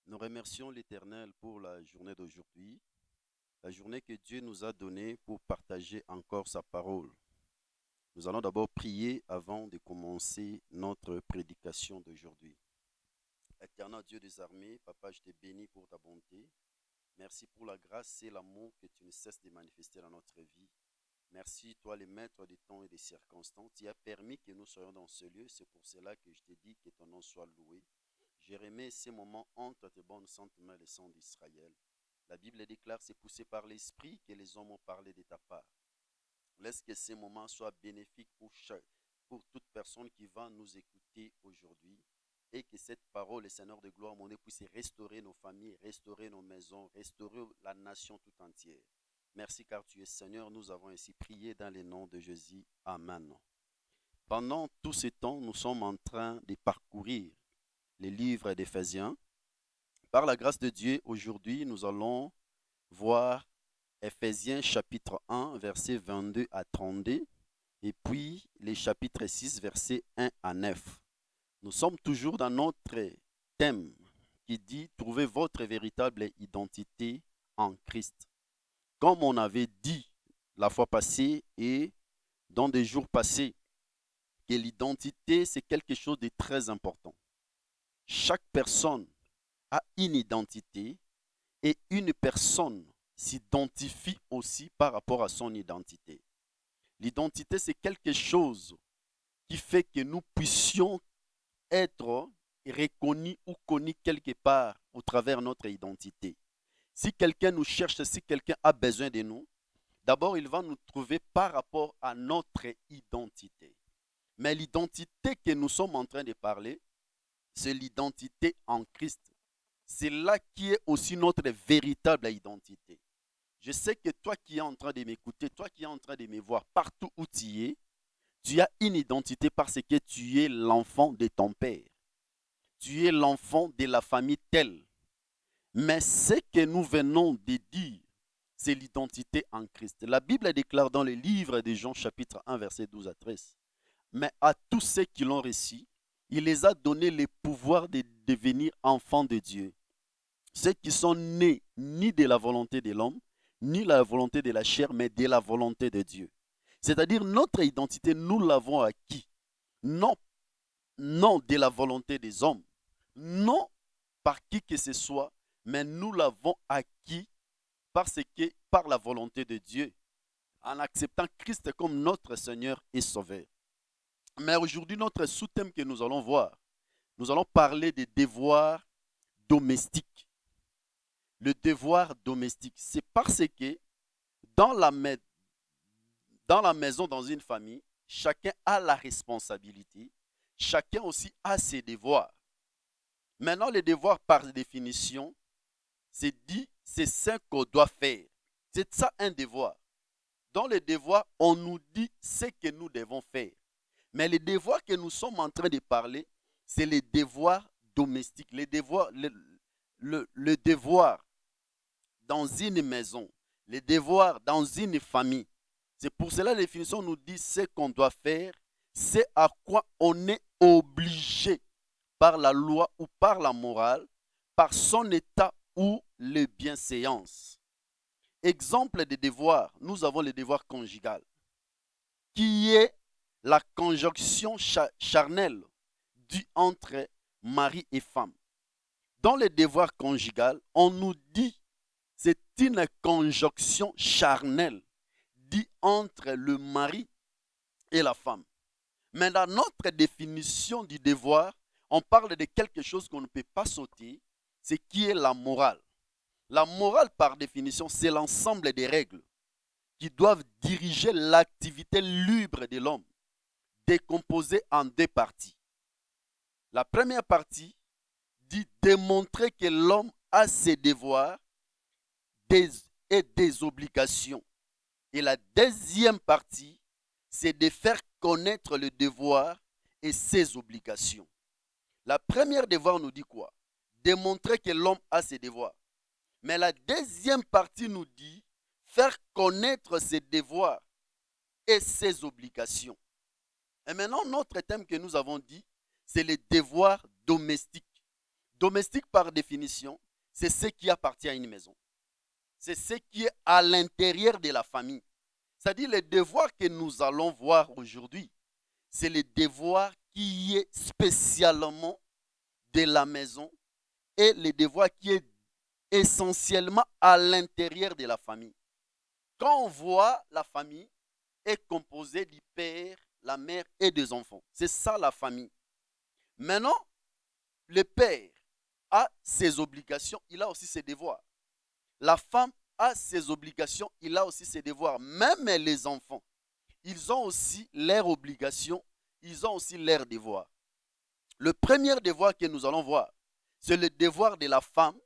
Nous remercions l'Éternel pour la journée d'aujourd'hui, la journée que Dieu nous a donnée pour partager encore sa parole. Nous allons d'abord prier avant de commencer notre prédication d'aujourd'hui. Éternel Dieu des armées, Papa, je te bénis pour ta bonté. Merci pour la grâce et l'amour que tu ne cesses de manifester dans notre vie. Merci, toi, le maître des temps et des circonstances. Tu as permis que nous soyons dans ce lieu. C'est pour cela que je te dis que ton nom soit loué. Je remets ces moments entre tes bonnes saintes mains, les sangs d'Israël. La Bible déclare, c'est poussé par l'Esprit que les hommes ont parlé de ta part. Laisse que ces moments soient bénéfiques pour toute personne qui va nous écouter aujourd'hui. Et que cette parole, le Seigneur de gloire, mon Dieu, puisse restaurer nos familles, restaurer nos maisons, restaurer la nation tout entière. Merci car tu es Seigneur. Nous avons ainsi prié dans le nom de Jésus. Amen. Pendant tout ce temps, nous sommes en train de parcourir les livres d'Éphésiens. Par la grâce de Dieu, aujourd'hui, nous allons voir Éphésiens chapitre 1, versets 22 à 32, et puis les chapitres 6, versets 1 à 9. Nous sommes toujours dans notre thème qui dit « Trouvez votre véritable identité en Christ ». Comme on avait dit la fois passée et dans des jours passés, que l'identité, c'est quelque chose de très important. Chaque personne a une identité et une personne s'identifie aussi par rapport à son identité. L'identité, c'est quelque chose qui fait que nous puissions être reconnus ou connus quelque part au travers de notre identité. Si quelqu'un nous cherche, si quelqu'un a besoin de nous, d'abord, il va nous trouver par rapport à notre identité. Mais l'identité que nous sommes en train de parler, c'est l'identité en Christ. C'est là qui est aussi notre véritable identité. Je sais que toi qui es en train de m'écouter, toi qui es en train de me voir partout où tu as une identité parce que tu es l'enfant de ton père. Tu es l'enfant de la famille telle. Mais ce que nous venons de dire, c'est l'identité en Christ. La Bible déclare dans le livre de Jean chapitre 1, verset 12 à 13. Mais à tous ceux qui l'ont reçu, il les a donné le pouvoir de devenir enfants de Dieu. Ceux qui sont nés ni de la volonté de l'homme, ni de la volonté de la chair, mais de la volonté de Dieu. C'est-à-dire notre identité, nous l'avons acquis. Non, non de la volonté des hommes, non par qui que ce soit, mais nous l'avons acquis par la volonté de Dieu, en acceptant Christ comme notre Seigneur et Sauveur. Mais aujourd'hui, notre sous-thème que nous allons voir, nous allons parler des devoirs domestiques. Le devoir domestique, c'est parce que dans la, dans la maison, dans une famille, chacun a la responsabilité, chacun aussi a ses devoirs. Maintenant, les devoirs, par définition, c'est dit, c'est ce qu'on doit faire. C'est ça un devoir. Dans les devoirs, on nous dit ce que nous devons faire. Mais les devoirs que nous sommes en train de parler, c'est les devoirs domestiques, les devoirs, le devoir dans une maison, les devoirs dans une famille. C'est pour cela que la définition nous dit ce qu'on doit faire, c'est à quoi on est obligé par la loi ou par la morale, par son état ou les bienséances. Exemple de devoirs, nous avons le devoir conjugal, qui est la conjonction charnelle due entre mari et femme. Dans le devoir conjugal, on nous dit c'est une conjonction charnelle due entre le mari et la femme. Mais dans notre définition du devoir, on parle de quelque chose qu'on ne peut pas sauter, c'est qui est la morale. La morale, par définition, c'est l'ensemble des règles qui doivent diriger l'activité libre de l'homme, décomposée en deux parties. La première partie dit démontrer que l'homme a ses devoirs et des obligations. Et la deuxième partie, c'est de faire connaître le devoir et ses obligations. La première devoir nous dit quoi? Démontrer que l'homme a ses devoirs. Mais la deuxième partie nous dit faire connaître ses devoirs et ses obligations. Et maintenant, notre thème que nous avons dit, c'est les devoirs domestiques. Domestique par définition, c'est ce qui appartient à une maison. C'est ce qui est à l'intérieur de la famille. C'est-à-dire les devoirs que nous allons voir aujourd'hui, c'est les devoirs qui est spécialement de la maison et les devoirs qui est essentiellement à l'intérieur de la famille. Quand on voit la famille est composée du père, la mère et des enfants. C'est ça la famille. Maintenant, le père a ses obligations, il a aussi ses devoirs. La femme a ses obligations, il a aussi ses devoirs. Même les enfants, ils ont aussi leurs obligations, ils ont aussi leurs devoirs. Le premier devoir que nous allons voir, c'est le devoir de la femme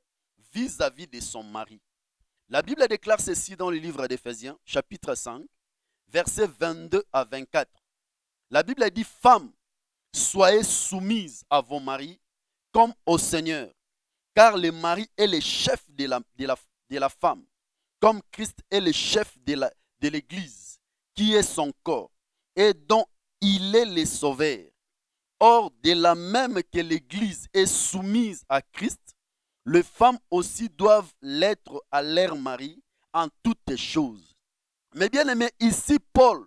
vis-à-vis de son mari. La Bible déclare ceci dans le livre d'Éphésiens, chapitre 5, versets 22 à 24. La Bible dit, femmes, soyez soumises à vos maris comme au Seigneur, car le mari est le chef de la femme, comme Christ est le chef de l'Église, qui est son corps, et dont il est le sauveur. Or, de la même que l'Église est soumise à Christ, les femmes aussi doivent l'être à leur mari en toutes choses. Mais bien aimé, ici Paul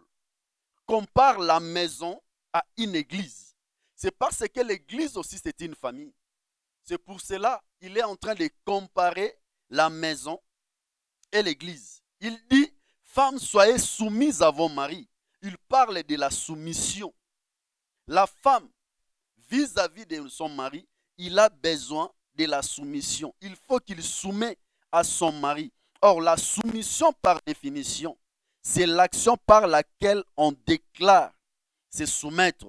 compare la maison à une église. C'est parce que l'église aussi c'est une famille. C'est pour cela qu'il est en train de comparer la maison et l'église. Il dit, femmes, soyez soumises à vos maris. Il parle de la soumission. La femme, vis-à-vis de son mari, il a besoin de la soumission. Il faut qu'il soumette à son mari. Or, la soumission par définition, c'est l'action par laquelle on déclare se soumettre,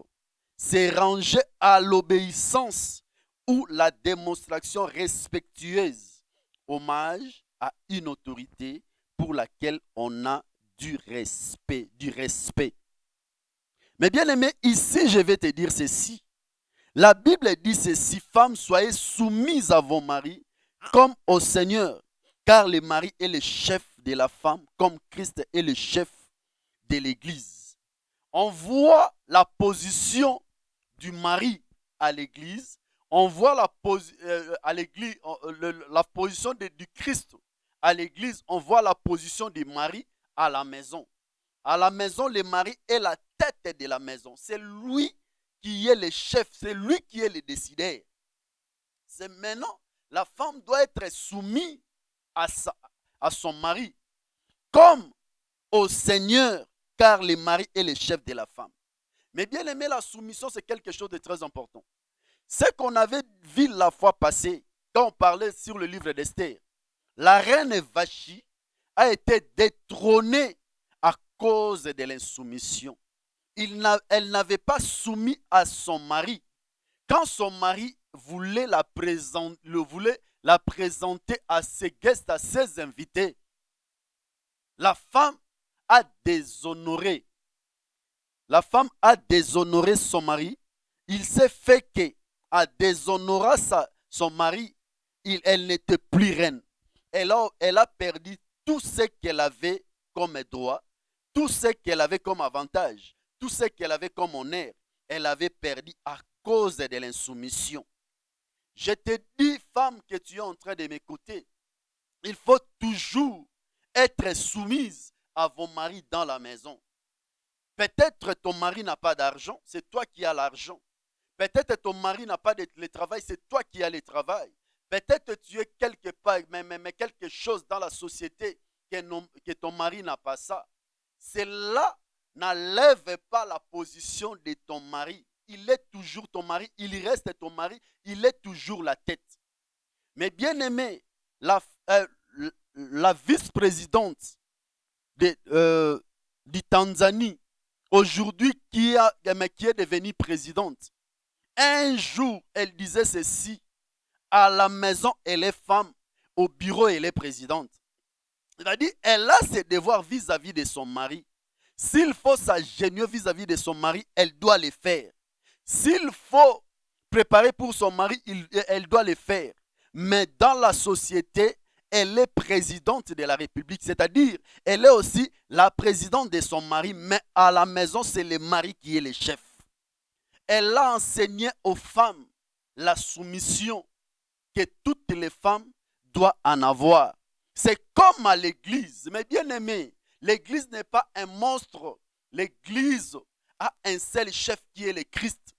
c'est ranger à l'obéissance ou la démonstration respectueuse, hommage à une autorité pour laquelle on a du respect. Mais bien aimé, ici je vais te dire ceci. La Bible dit ceci, femmes, soyez soumises à vos maris comme au Seigneur, car le mari est le chef de la femme, comme Christ est le chef de l'Église. On voit la position du mari à l'Église, on voit la position du Christ à l'Église, on voit la position du mari à la maison. À la maison, le mari est la tête de la maison. C'est lui qui est le chef, c'est lui qui est le décideur. C'est maintenant, la femme doit être soumise à son mari, comme au Seigneur, car le mari est le chef de la femme. Mais bien aimé, la soumission, c'est quelque chose de très important. Ce qu'on avait vu la fois passée, quand on parlait sur le livre d'Esther, la reine Vachi a été détrônée à cause de l'insoumission. Elle n'avait pas soumis à son mari. Quand son mari voulait la présenter à ses guests, à ses invités, la femme a déshonoré. La femme a déshonoré son mari. Il s'est fait qu'en déshonorant son mari, elle n'était plus reine. Elle a perdu tout ce qu'elle avait comme droit, tout ce qu'elle avait comme avantage, tout ce qu'elle avait comme honneur. Elle avait perdu à cause de l'insoumission. Je te dis, femme, que tu es en train de m'écouter, il faut toujours être soumise à vos maris dans la maison. Peut-être ton mari n'a pas d'argent, c'est toi qui as l'argent. Peut-être ton mari n'a pas de travail, c'est toi qui as le travail. Peut-être tu es quelque part, mais quelque chose dans la société que ton mari n'a pas ça. Cela n'enlève pas la position de ton mari. Il est toujours ton mari, il reste ton mari, il est toujours la tête. Mais bien aimé, la vice-présidente du Tanzanie, aujourd'hui qui est devenue présidente, un jour, elle disait ceci, à la maison, elle est femme, au bureau, elle est présidente. C'est-à-dire, elle a ses devoirs vis-à-vis de son mari. S'il faut s'agenouiller vis-à-vis de son mari, elle doit le faire. S'il faut préparer pour son mari, elle doit le faire. Mais dans la société, elle est présidente de la République. C'est-à-dire, elle est aussi la présidente de son mari, mais à la maison, c'est le mari qui est le chef. Elle a enseigné aux femmes la soumission. que toutes les femmes doivent en avoir. C'est comme à l'église. Mais bien aimé, l'église n'est pas un monstre. L'église a un seul chef qui est le Christ,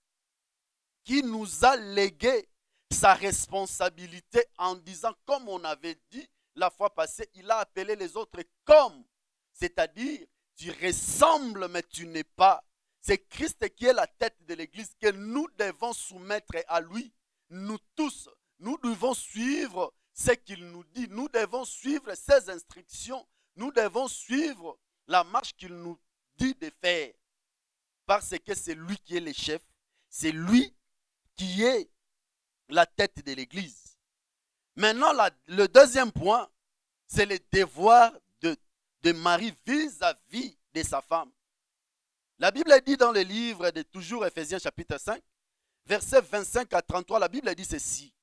qui nous a légué sa responsabilité en disant, comme on avait dit la fois passée, il a appelé les autres comme. C'est-à-dire, tu ressembles mais tu n'es pas. C'est Christ qui est la tête de l'église que nous devons soumettre à lui. Nous tous, nous devons suivre ce qu'il nous dit. Nous devons suivre ses instructions. Nous devons suivre la marche qu'il nous dit de faire. Parce que c'est lui qui est le chef. C'est lui qui est la tête de l'église. Maintenant, le deuxième point, c'est le devoir de Marie vis-à-vis de sa femme. La Bible dit dans le livre de toujours Ephésiens chapitre 5, versets 25 à 33, la Bible dit ceci.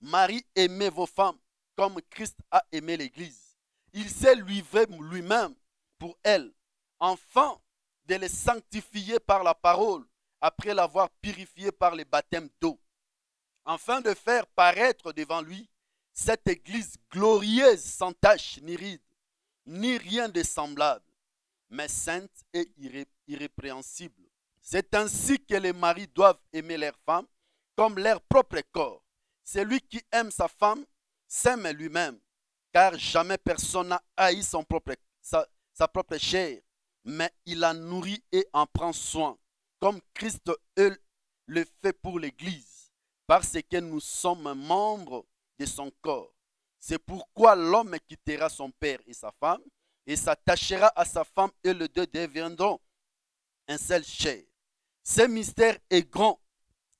Marie, aimez vos femmes comme Christ a aimé l'église. Il s'est livré lui-même pour elle, afin de les sanctifier par la parole, après l'avoir purifié par le baptême d'eau, afin de faire paraître devant lui cette église glorieuse, sans tache ni ride, ni rien de semblable, mais sainte et irrépréhensible. C'est ainsi que les maris doivent aimer leurs femmes comme leur propre corps. Celui qui aime sa femme s'aime lui-même, car jamais personne n'a haï sa propre chair, mais il la nourrit et en prend soin, comme Christ le fait pour l'Église, parce que nous sommes membres de son corps. C'est pourquoi l'homme quittera son père et sa femme, et s'attachera à sa femme, et les deux deviendront un seul chair. Ce mystère est grand.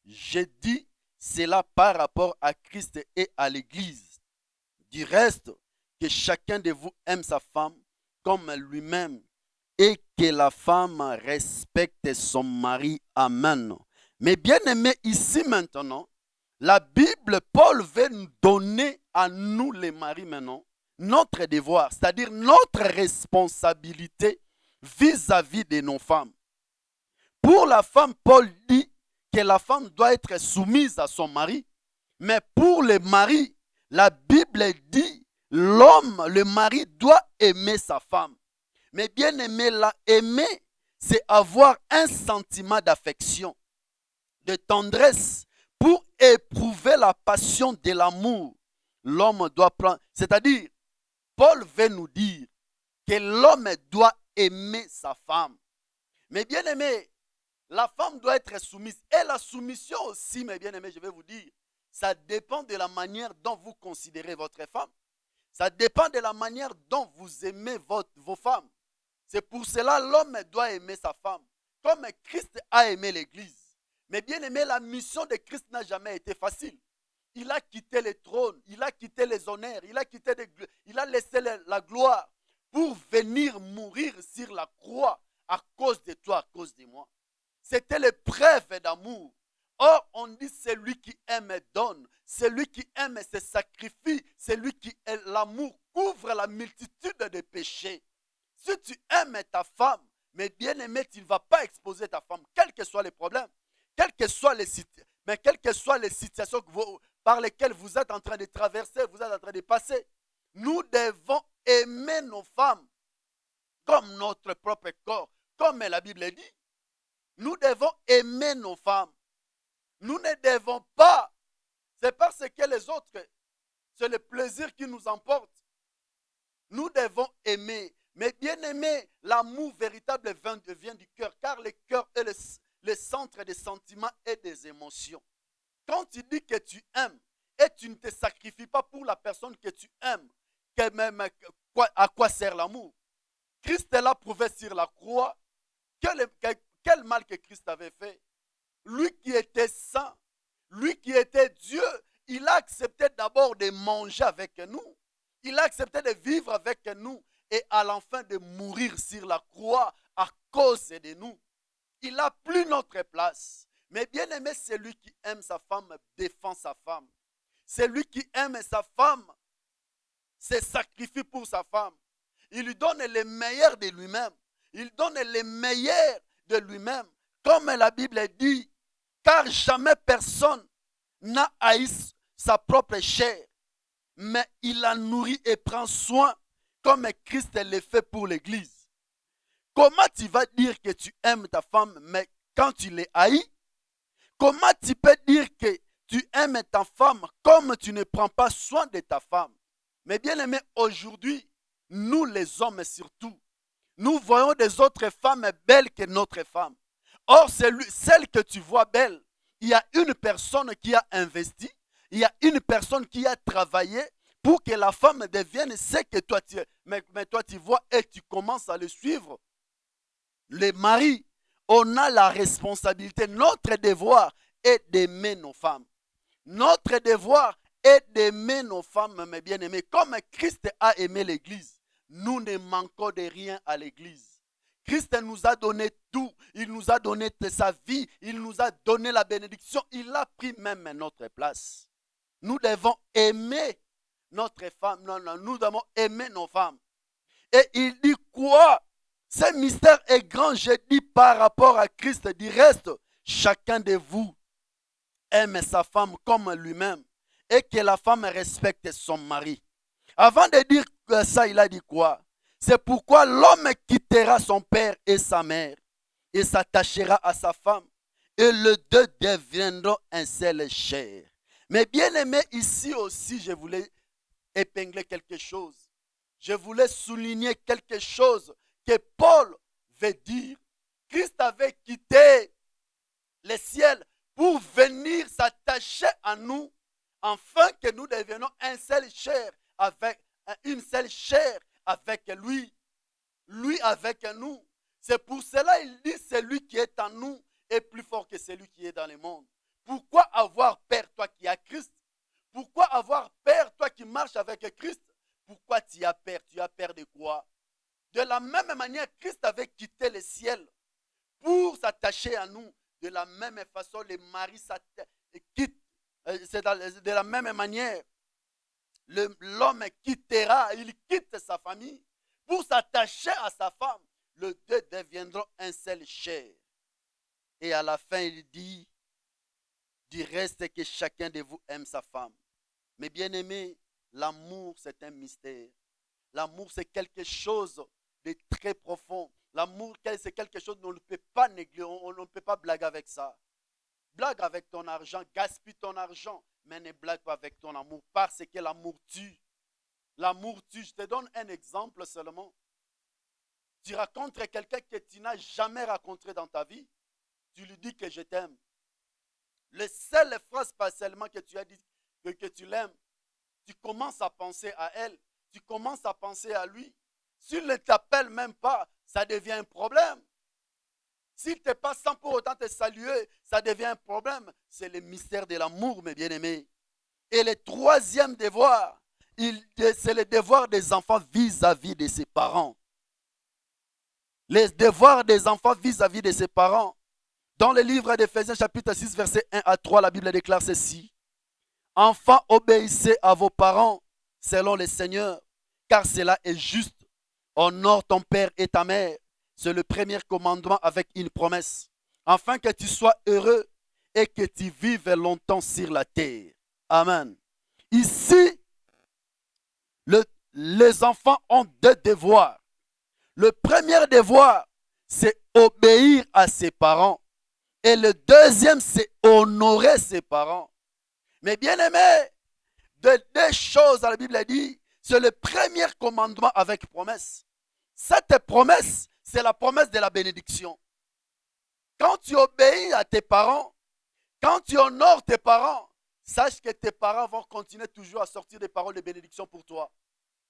Je dis cela par rapport à Christ et à l'Église. Du reste, que chacun de vous aime sa femme comme lui-même, et que la femme respecte son mari. Amen. Mais bien aimé, ici maintenant, la Bible, Paul veut nous donner à nous les maris maintenant notre devoir, c'est-à-dire notre responsabilité vis-à-vis de nos femmes. Pour la femme, Paul dit que la femme doit être soumise à son mari, mais pour le mari, la Bible dit l'homme, le mari doit aimer sa femme. Mais bien aimé, aimer, c'est avoir un sentiment d'affection, de tendresse, pour éprouver la passion de l'amour. L'homme doit prendre, c'est-à-dire, Paul veut nous dire que l'homme doit aimer sa femme. Mais bien aimé, la femme doit être soumise. Et la soumission aussi, mes bien aimés, je vais vous dire, ça dépend de la manière dont vous considérez votre femme. Ça dépend de la manière dont vous aimez vos femmes. C'est pour cela que l'homme doit aimer sa femme, comme Christ a aimé l'Église. Mais bien aimé, la mission de Christ n'a jamais été facile. Il a quitté le trône, il a quitté les honneurs, il a laissé la gloire pour venir mourir sur la croix à cause de toi, à cause de moi. C'était l'épreuve d'amour. Or, on dit celui qui aime donne, celui qui aime se sacrifie, celui qui aime l'amour couvre la multitude de péchés. Si tu aimes ta femme, mais bien aimé, tu ne vas pas exposer ta femme, quels que soient les problèmes, quelles que soient les situations par lesquelles vous êtes en train de traverser, vous êtes en train de passer. Nous devons aimer nos femmes comme notre propre corps, comme la Bible dit. Nous devons aimer nos femmes. Nous ne devons pas, c'est parce que les autres, c'est le plaisir qui nous emporte. Nous devons aimer. Mais bien aimer, l'amour véritable vient du cœur, car le cœur est le centre des sentiments et des émotions. Quand tu dis que tu aimes et tu ne te sacrifies pas pour la personne que tu aimes, à quoi sert l'amour? Christ l'a prouvé sur la croix. Quel mal que Christ avait fait. Lui qui était saint, lui qui était Dieu, il a accepté d'abord de manger avec nous. Il a accepté de vivre avec nous et à la fin de mourir sur la croix à cause de nous. Il n'a plus notre place. Mais bien aimé, celui qui aime sa femme défend sa femme. Celui qui aime sa femme se sacrifie pour sa femme. Il lui donne le meilleur de lui-même. Il donne le meilleur de lui-même. Comme la Bible dit, car jamais personne n'a haï sa propre chair, mais il la nourrit et prend soin comme Christ le fait pour l'Église. Comment tu vas dire que tu aimes ta femme, mais quand tu les haïs? Comment tu peux dire que tu aimes ta femme comme tu ne prends pas soin de ta femme? Mais bien aimé, aujourd'hui, nous les hommes surtout, nous voyons des autres femmes belles que notre femme. Or, celle que tu vois belle, il y a une personne qui a investi, il y a une personne qui a travaillé pour que la femme devienne ce que toi tu es. Mais toi tu vois et tu commences à le suivre. Les maris, on a la responsabilité, notre devoir est d'aimer nos femmes. Notre devoir est d'aimer nos femmes, mes bien-aimés. Comme Christ a aimé l'Église, nous ne manquons de rien à l'Église. Christ nous a donné tout. Il nous a donné sa vie. Il nous a donné la bénédiction. Il a pris même notre place. Nous devons aimer notre femme. Non, nous devons aimer nos femmes. Et il dit quoi? Ce mystère est grand, je dis, par rapport à Christ. Du reste, chacun de vous aime sa femme comme lui-même et que la femme respecte son mari. Avant de dire ça, il a dit quoi? C'est pourquoi l'homme quittera son père et sa mère et s'attachera à sa femme et les deux deviendront un seul chair. Mais bien aimé, ici aussi, je voulais épingler quelque chose. Je voulais souligner quelque chose que Paul veut dire. Christ avait quitté le ciel pour venir s'attacher à nous, afin que nous devenions un seul chair avec une seule chair avec lui, lui avec nous. C'est pour cela qu'il dit celui qui est en nous est plus fort que celui qui est dans le monde. Pourquoi avoir peur, toi qui as Christ? Pourquoi avoir peur, toi qui marches avec Christ? Pourquoi tu as peur? Tu as peur de quoi? De la même manière, Christ avait quitté le ciel pour s'attacher à nous. De la même façon, les maris quittent. C'est de la même manière. L'homme quittera, il quitte sa famille pour s'attacher à sa femme. Les deux deviendront un seul chair. Et à la fin, il dit, du reste que chacun de vous aime sa femme. Mais bien aimé, l'amour, c'est un mystère. L'amour, c'est quelque chose de très profond. L'amour, c'est quelque chose qu'on ne peut pas négliger, on ne peut pas blaguer avec ça. Blague avec ton argent, gaspille ton argent, mais ne blague pas avec ton amour, parce que l'amour tue. L'amour tue. Je te donne un exemple seulement. Tu rencontres quelqu'un que tu n'as jamais rencontré dans ta vie, tu lui dis que je t'aime. La seule phrase pas seulement que tu as dit que tu l'aimes, tu commences à penser à elle, tu commences à penser à lui. S'il ne t'appelle même pas, ça devient un problème. S'il ne te passe sans pour autant te saluer, ça devient un problème. C'est le mystère de l'amour, mes bien-aimés. Et le troisième devoir, c'est le devoir des enfants vis-à-vis de ses parents. Les devoirs des enfants vis-à-vis de ses parents. Dans le livre d'Éphésiens chapitre 6, verset 1 à 3, la Bible déclare ceci. Enfants, obéissez à vos parents selon le Seigneur, car cela est juste. Honore ton père et ta mère. C'est le premier commandement avec une promesse. Afin que tu sois heureux et que tu vives longtemps sur la terre. Amen. Ici, les enfants ont deux devoirs. Le premier devoir, c'est obéir à ses parents. Et le deuxième, c'est honorer ses parents. Mais bien aimé, de deux choses, la Bible dit, c'est le premier commandement avec promesse. Cette promesse, c'est la promesse de la bénédiction. Quand tu obéis à tes parents, quand tu honores tes parents, sache que tes parents vont continuer toujours à sortir des paroles de bénédiction pour toi.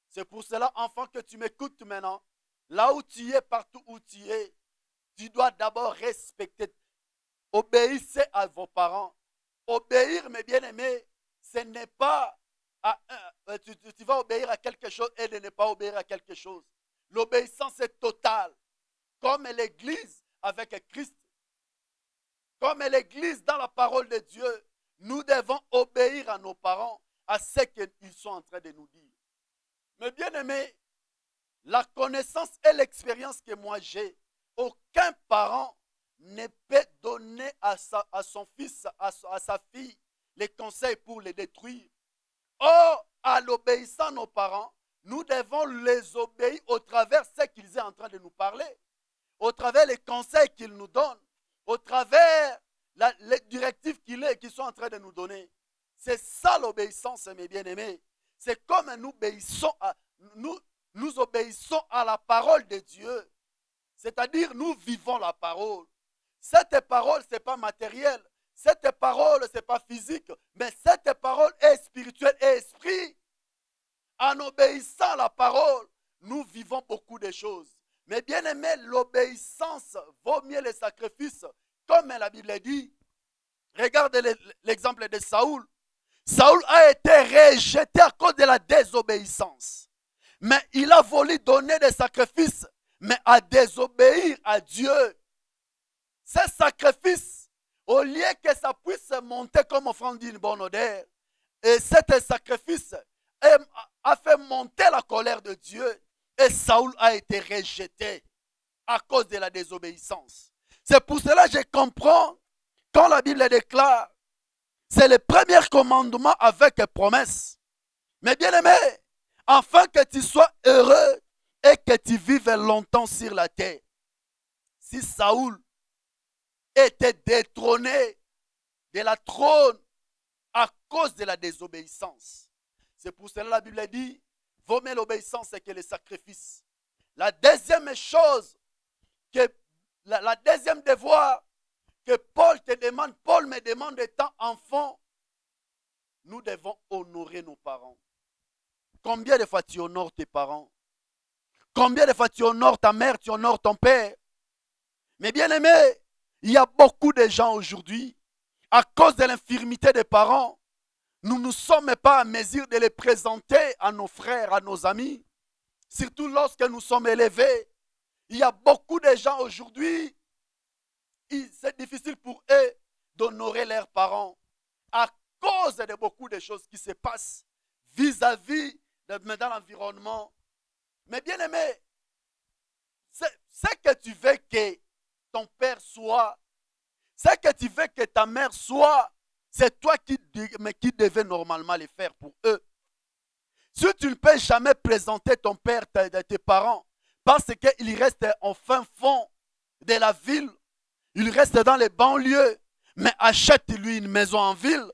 C'est pour cela, enfant, que tu m'écoutes maintenant. Là où tu es, partout où tu es, tu dois d'abord respecter. Obéissez à vos parents. Obéir, mes bien-aimés, ce n'est pas tu vas obéir à quelque chose et de ne pas obéir à quelque chose. L'obéissance est totale. Comme l'Église avec Christ, comme l'Église dans la parole de Dieu, nous devons obéir à nos parents, à ce qu'ils sont en train de nous dire. Mais bien aimé, la connaissance et l'expérience que moi j'ai, aucun parent ne peut donner à son fils, à sa fille, les conseils pour les détruire. Or, à l'obéissance à nos parents, nous devons les obéir au travers de ce qu'ils sont en train de nous parler, au travers des conseils qu'ils nous donnent, au travers les directives qu'ils sont en train de nous donner. C'est ça l'obéissance, mes bien-aimés. C'est comme nous obéissons à la parole de Dieu. C'est-à-dire, nous vivons la parole. Cette parole, ce n'est pas matériel. Cette parole, ce n'est pas physique. Mais cette parole est spirituelle et esprit. En obéissant à la parole, nous vivons beaucoup de choses. Mais bien aimé, l'obéissance vaut mieux les sacrifices. Comme la Bible dit. Regardez l'exemple de Saoul. Saoul a été rejeté à cause de la désobéissance. Mais il a voulu donner des sacrifices, mais à désobéir à Dieu. Ces sacrifices, au lieu que ça puisse monter comme offrande d'une bonne odeur, et cet sacrifice a fait monter la colère de Dieu, et Saoul a été rejeté à cause de la désobéissance. C'est pour cela que je comprends quand la Bible déclare, c'est le premier commandement avec promesse. Mais bien aimé, afin que tu sois heureux et que tu vives longtemps sur la terre. Si Saoul était détrôné de la trône à cause de la désobéissance. C'est pour cela que la Bible dit, vaut mieux l'obéissance que le sacrifice. La deuxième chose, la deuxième devoir que Paul me demande étant enfant, nous devons honorer nos parents. Combien de fois tu honores tes parents? Combien de fois tu honores ta mère, tu honores ton père? Mais bien aimé, il y a beaucoup de gens aujourd'hui, à cause de l'infirmité des parents, nous ne sommes pas à mesure de les présenter à nos frères, à nos amis. Surtout lorsque nous sommes élevés. Il y a beaucoup de gens aujourd'hui, c'est difficile pour eux d'honorer leurs parents à cause de beaucoup de choses qui se passent vis-à-vis dans l'environnement. Mais bien aimé, c'est que tu veux que ton père soit, c'est que tu veux que ta mère soit, c'est toi qui devais normalement les faire pour eux. Si tu ne peux jamais présenter ton père, tes parents, parce qu'il reste en fin fond de la ville, il reste dans les banlieues, mais achète-lui une maison en ville,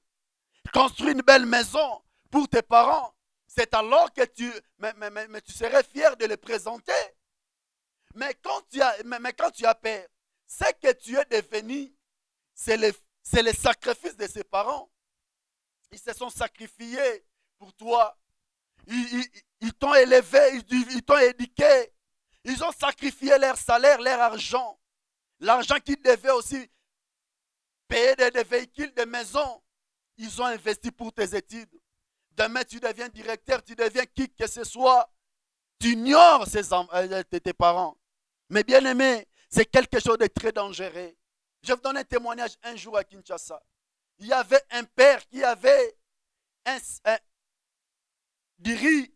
construis une belle maison pour tes parents. C'est alors que tu serais fier de les présenter. Mais quand tu as peur, ce que tu es devenu, c'est le sacrifice de ses parents. Ils se sont sacrifiés pour toi. Ils t'ont élevé, ils t'ont éduqué. Ils ont sacrifié leur salaire, leur argent. L'argent qu'ils devaient aussi payer des véhicules, des maisons. Ils ont investi pour tes études. Demain, tu deviens directeur, tu deviens qui que ce soit. Tu ignores tes parents. Mais bien aimé, c'est quelque chose de très dangereux. Je vous donne un témoignage un jour à Kinshasa. Il y avait un père qui avait du riz.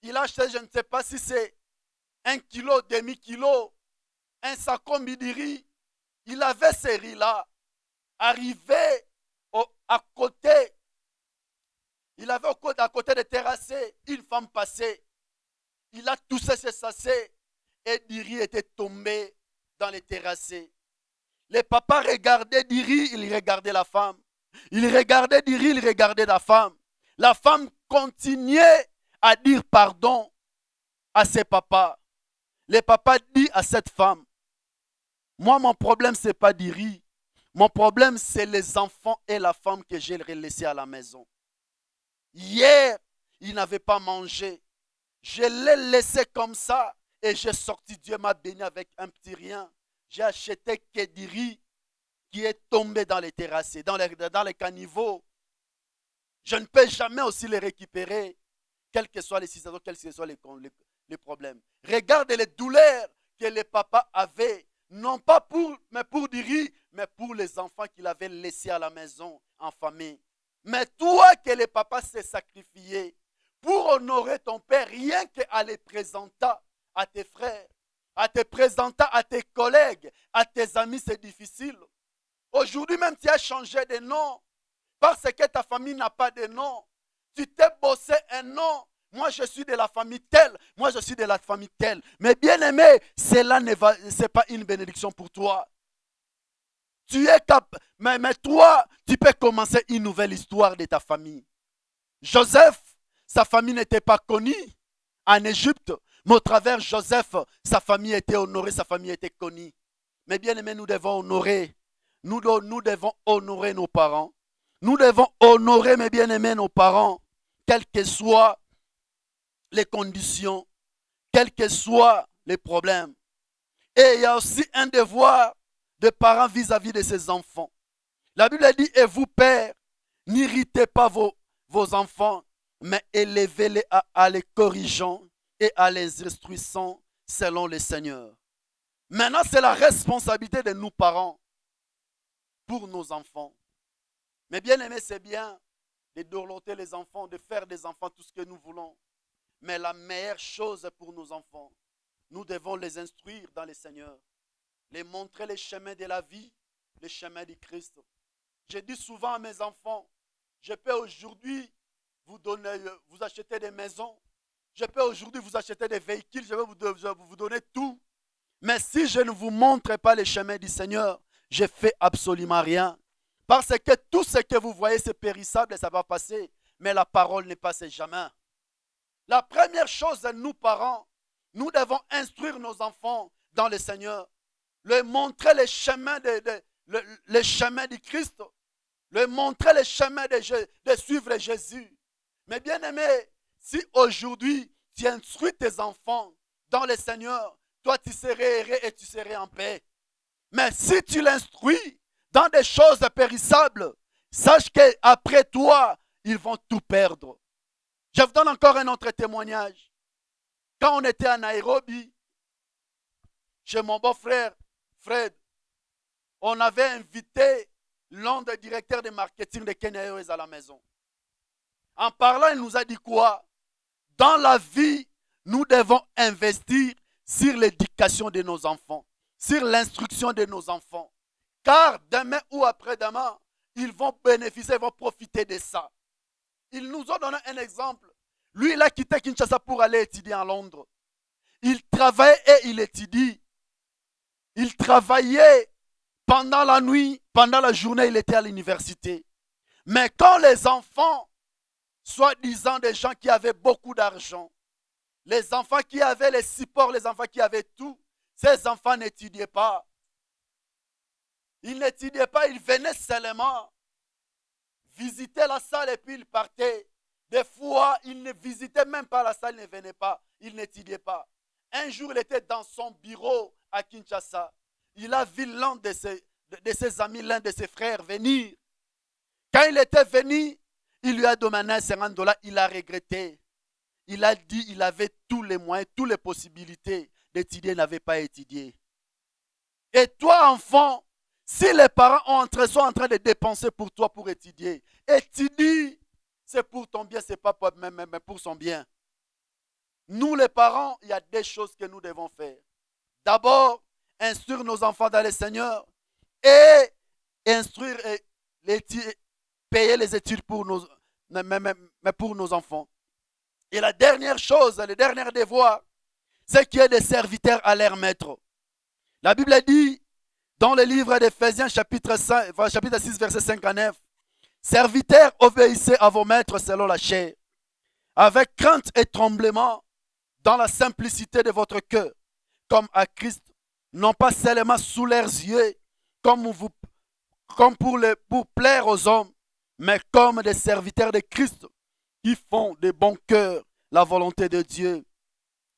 Il achetait, je ne sais pas si c'est 1 kilo, demi-kilo, un sacombi de riz. Il avait ces riz-là. Arrivé à côté, il avait à côté des terrassés, une femme passée. Il a touché ses sachets et du riz était tombé dans les terrassés. Les papas regardaient du riz, ils regardaient la femme. Ils regardaient du riz, ils regardaient la femme. La femme continuait à dire pardon à ses papas. Les papas disent à cette femme, moi mon problème ce n'est pas du riz. Mon problème c'est les enfants et la femme que j'ai laissés à la maison. Hier, ils n'avaient pas mangé. Je l'ai laissé comme ça et j'ai sorti. Dieu m'a béni avec un petit rien. J'ai acheté que du riz qui est tombé dans les terrasses, dans les caniveaux. Je ne peux jamais aussi les récupérer, quelles que soient les situations, quels que soient les problèmes. Regarde les douleurs que les papas avaient, non pas pour du riz, mais pour les enfants qu'il avait laissés à la maison en famille. Mais toi que les papas s'est sacrifié pour honorer ton père, rien qu'à les présenter à tes frères, à te présenter à tes collègues, à tes amis, c'est difficile. Aujourd'hui même, tu as changé de nom parce que ta famille n'a pas de nom. Tu t'es bossé un nom. Moi, je suis de la famille telle. Moi, je suis de la famille telle. Mais bien aimé, cela n'est pas une bénédiction pour toi. Tu es mais toi, tu peux commencer une nouvelle histoire de ta famille. Joseph, sa famille n'était pas connue en Égypte, mais au travers Joseph, sa famille était honorée, sa famille était connue. Mais bien aimé, nous devons honorer. Nous devons honorer nos parents. Nous devons honorer, mes bien-aimés, nos parents, quelles que soient les conditions, quels que soient les problèmes. Et il y a aussi un devoir de parents vis-à-vis de ses enfants. La Bible dit, et vous, pères, n'irritez pas vos enfants, mais élevez-les à les corrigeant et à les instruisant selon le Seigneur. Maintenant, c'est la responsabilité de nous parents pour nos enfants. Mais bien aimé, c'est bien de dorloter les enfants, de faire des enfants tout ce que nous voulons. Mais la meilleure chose pour nos enfants, nous devons les instruire dans le Seigneur. Les montrer les chemins de la vie, les chemins du Christ. Je dis souvent à mes enfants, je peux aujourd'hui vous acheter des maisons. Je peux aujourd'hui vous acheter des véhicules, je vais vous donner tout. Mais si je ne vous montre pas les chemins du Seigneur, je ne fais absolument rien. Parce que tout ce que vous voyez, c'est périssable et ça va passer. Mais la parole ne passe jamais. La première chose, nous parents, nous devons instruire nos enfants dans le Seigneur. Leur montrer les chemins, les chemins du Christ. Leur montrer les chemins de suivre Jésus. Mais bien aimé, si aujourd'hui tu instruis tes enfants dans le Seigneur, toi tu serais heureux et tu serais en paix. Mais si tu l'instruis dans des choses périssables, sache qu'après toi, ils vont tout perdre. Je vous donne encore un autre témoignage. Quand on était à Nairobi, chez mon beau-frère Fred, on avait invité l'un des directeurs de marketing de Kenya Airways à la maison. En parlant, il nous a dit quoi? Dans la vie, nous devons investir sur l'éducation de nos enfants, sur l'instruction de nos enfants. Car demain ou après-demain, ils vont bénéficier, ils vont profiter de ça. Ils nous ont donné un exemple. Lui, il a quitté Kinshasa pour aller étudier en Londres. Il travaillait et il étudie. Il travaillait pendant la nuit, pendant la journée, il était à l'université. Mais quand les enfants, soi-disant des gens qui avaient beaucoup d'argent, les enfants qui avaient les supports, les enfants qui avaient tout, ces enfants n'étudiaient pas. Ils n'étudiaient pas, ils venaient seulement visiter la salle et puis ils partaient. Des fois, ils ne visitaient même pas la salle, ils ne venaient pas, ils n'étudiaient pas. Un jour, il était dans son bureau à Kinshasa. Il a vu l'un de ses amis, l'un de ses frères venir. Quand il était venu, il lui a demandé $50, il a regretté. Il a dit qu'il avait tous les moyens, toutes les possibilités d'étudier, il n'avait pas étudié. Et toi, enfant, si les parents sont en train de dépenser pour toi pour étudier, étudie, c'est pour ton bien, c'est pas même pour son bien. Nous, les parents, il y a des choses que nous devons faire. D'abord, instruire nos enfants dans le Seigneur et instruire et payer les études pour nos enfants. Et la dernière chose, le dernier devoir, c'est qu'il y ait des serviteurs à leur maître. La Bible dit, dans le livre d'Éphésiens, chapitre 6, verset 5 à 9, serviteurs, obéissez à vos maîtres selon la chair, avec crainte et tremblement, dans la simplicité de votre cœur, comme à Christ, non pas seulement sous leurs yeux, comme pour plaire aux hommes, mais comme des serviteurs de Christ, qui font de bon cœur la volonté de Dieu.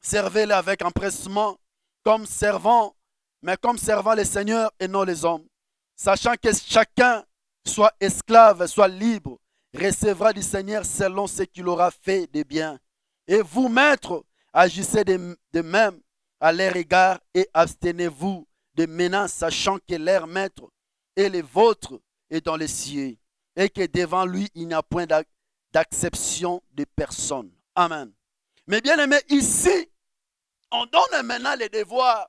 Servez-les avec empressement, comme servant les seigneurs et non les hommes, sachant que chacun, soit esclave, soit libre, recevra du Seigneur selon ce qu'il aura fait de bien. Et vous, maîtres, agissez de même à leur égard et abstenez-vous de menaces, sachant que leur maître et le vôtre est dans les cieux, et que devant lui, il n'y a point d'acception de personne. Amen. Mais bien aimé, ici, on donne maintenant les devoirs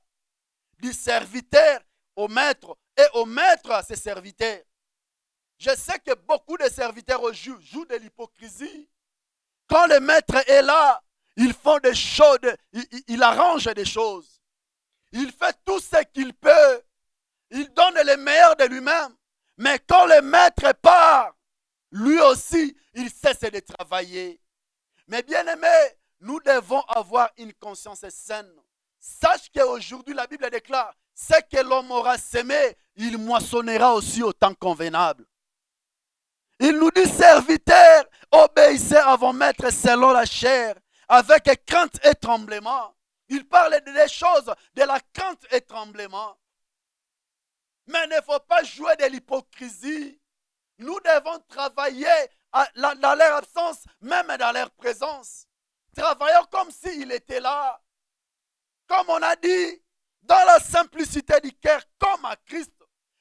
du serviteur au maître et au maître à ses serviteurs. Je sais que beaucoup de serviteurs jouent de l'hypocrisie. Quand le maître est là, ils font des choses, il arrange des choses. Il fait tout ce qu'il peut. Il donne le meilleur de lui-même. Mais quand le maître part, lui aussi, il cesse de travailler. Mais bien aimés, nous devons avoir une conscience saine. Sache qu'aujourd'hui, la Bible déclare, ce que l'homme aura semé, il moissonnera aussi au temps convenable. Il nous dit, serviteurs, obéissez à vos maîtres selon la chair, avec crainte et tremblement. Il parle des choses, de la crainte et tremblement. Mais il ne faut pas jouer de l'hypocrisie. Nous devons travailler dans leur absence, même dans leur présence. Travaillons comme s'il était là. Comme on a dit, dans la simplicité du cœur, comme à Christ.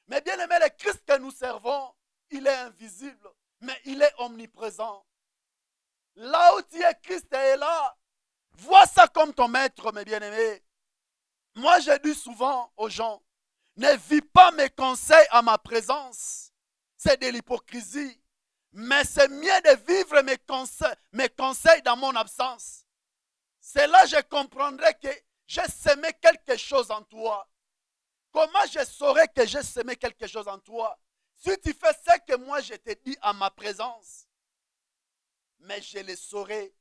Mais bien aimé, le Christ que nous servons, il est invisible, mais il est omniprésent. Là où tu es, Christ est là. Vois ça comme ton maître, mes bien-aimés. Moi, je dis souvent aux gens, ne vis pas mes conseils à ma présence. C'est de l'hypocrisie. Mais c'est mieux de vivre mes conseils dans mon absence. C'est là que je comprendrai que j'ai semé quelque chose en toi. Comment je saurais que j'ai semé quelque chose en toi? Si tu fais ce que moi je t'ai dit à ma présence, mais je le saurai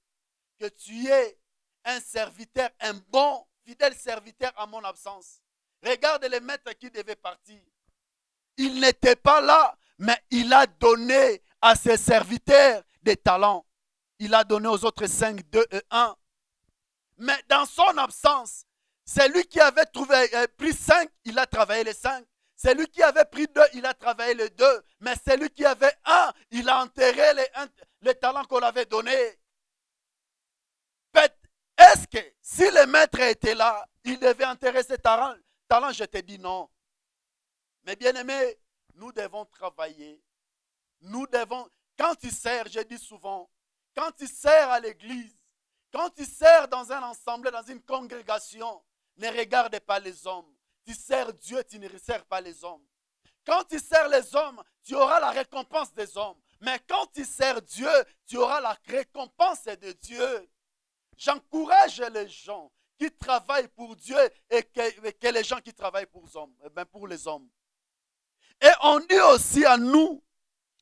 que tu es un serviteur, un bon, fidèle serviteur à mon absence. Regarde le maître qui devait partir. Il n'était pas là, mais il a donné à ses serviteurs des talents. Il a donné aux autres 5, 2 et 1. Mais dans son absence, c'est lui qui avait pris 5, il a travaillé les 5. C'est lui qui avait pris 2, il a travaillé les 2. Mais c'est lui qui avait 1, il a enterré les talents qu'on avait donnés. Est-ce que si le maître était là, il devait enterrer ses talents? Je te dis non. Mais bien aimé, nous devons travailler. Nous devons, quand tu sers, je dis souvent, quand tu sers à l'église, quand tu sers dans un ensemble, dans une congrégation, ne regarde pas les hommes. Tu sers Dieu, tu ne sers pas les hommes. Quand tu sers les hommes, tu auras la récompense des hommes. Mais quand tu sers Dieu, tu auras la récompense de Dieu. J'encourage les gens qui travaillent pour Dieu et que les gens qui travaillent pour les hommes. Et on dit aussi à nous,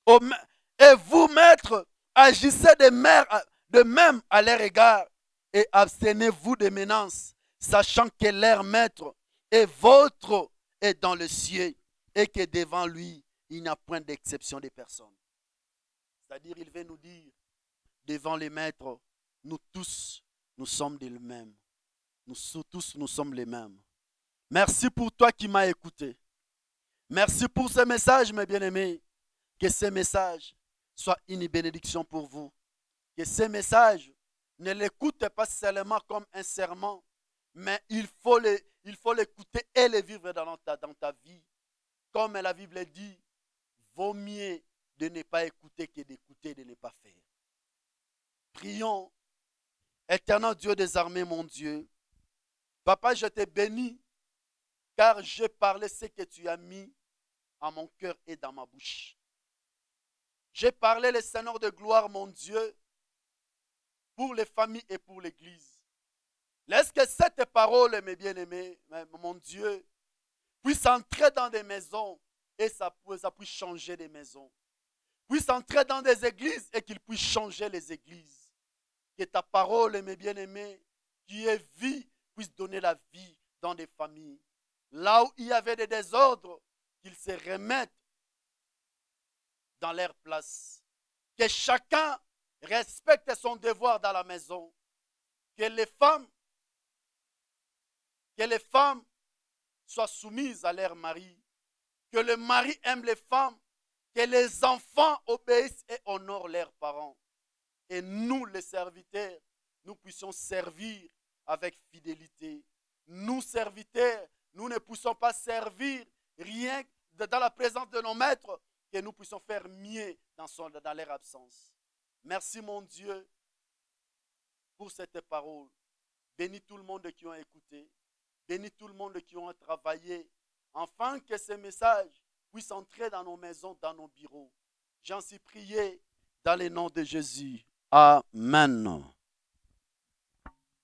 et vous, maîtres, agissez de même à leur égard et abstenez-vous des menaces, sachant que leur maître est votre est dans le ciel et que devant lui, il n'y a point d'exception des personnes. C'est-à-dire, il veut nous dire, devant les maîtres, nous tous, nous sommes les mêmes. Nous tous, nous sommes les mêmes. Merci pour toi qui m'as écouté. Merci pour ce message, mes bien-aimés. Que ce message soit une bénédiction pour vous. Que ce message, ne l'écoutez pas seulement comme un serment, mais il faut l'écouter et le vivre dans ta vie. Comme la Bible dit, vaut mieux de ne pas écouter que d'écouter et de ne pas faire. Prions. Éternel Dieu des armées, mon Dieu, Papa, je te bénis, car j'ai parlé ce que tu as mis à mon cœur et dans ma bouche. J'ai parlé le Seigneur de gloire, mon Dieu, pour les familles et pour l'Église. Laisse que cette parole, mes bien-aimés, mon Dieu, puisse entrer dans des maisons et ça puisse changer des maisons. Puisse entrer dans des églises et qu'il puisse changer les églises. Que ta parole, mes bien-aimés, qui est vie, puisse donner la vie dans des familles. Là où il y avait des désordres, qu'ils se remettent dans leur place. Que chacun respecte son devoir dans la maison. Que les femmes soient soumises à leur mari. Que le mari aime les femmes. Que les enfants obéissent et honorent leurs parents. Et nous, les serviteurs, nous puissions servir avec fidélité. Nous, serviteurs, nous ne puissions pas servir rien dans la présence de nos maîtres, que nous puissions faire mieux dans leur absence. Merci, mon Dieu, pour cette parole. Bénis tout le monde qui ont écouté. Bénis tout le monde qui ont travaillé. Afin que ce message puisse entrer dans nos maisons, dans nos bureaux. J'en suis prié dans le nom de Jésus. Amen.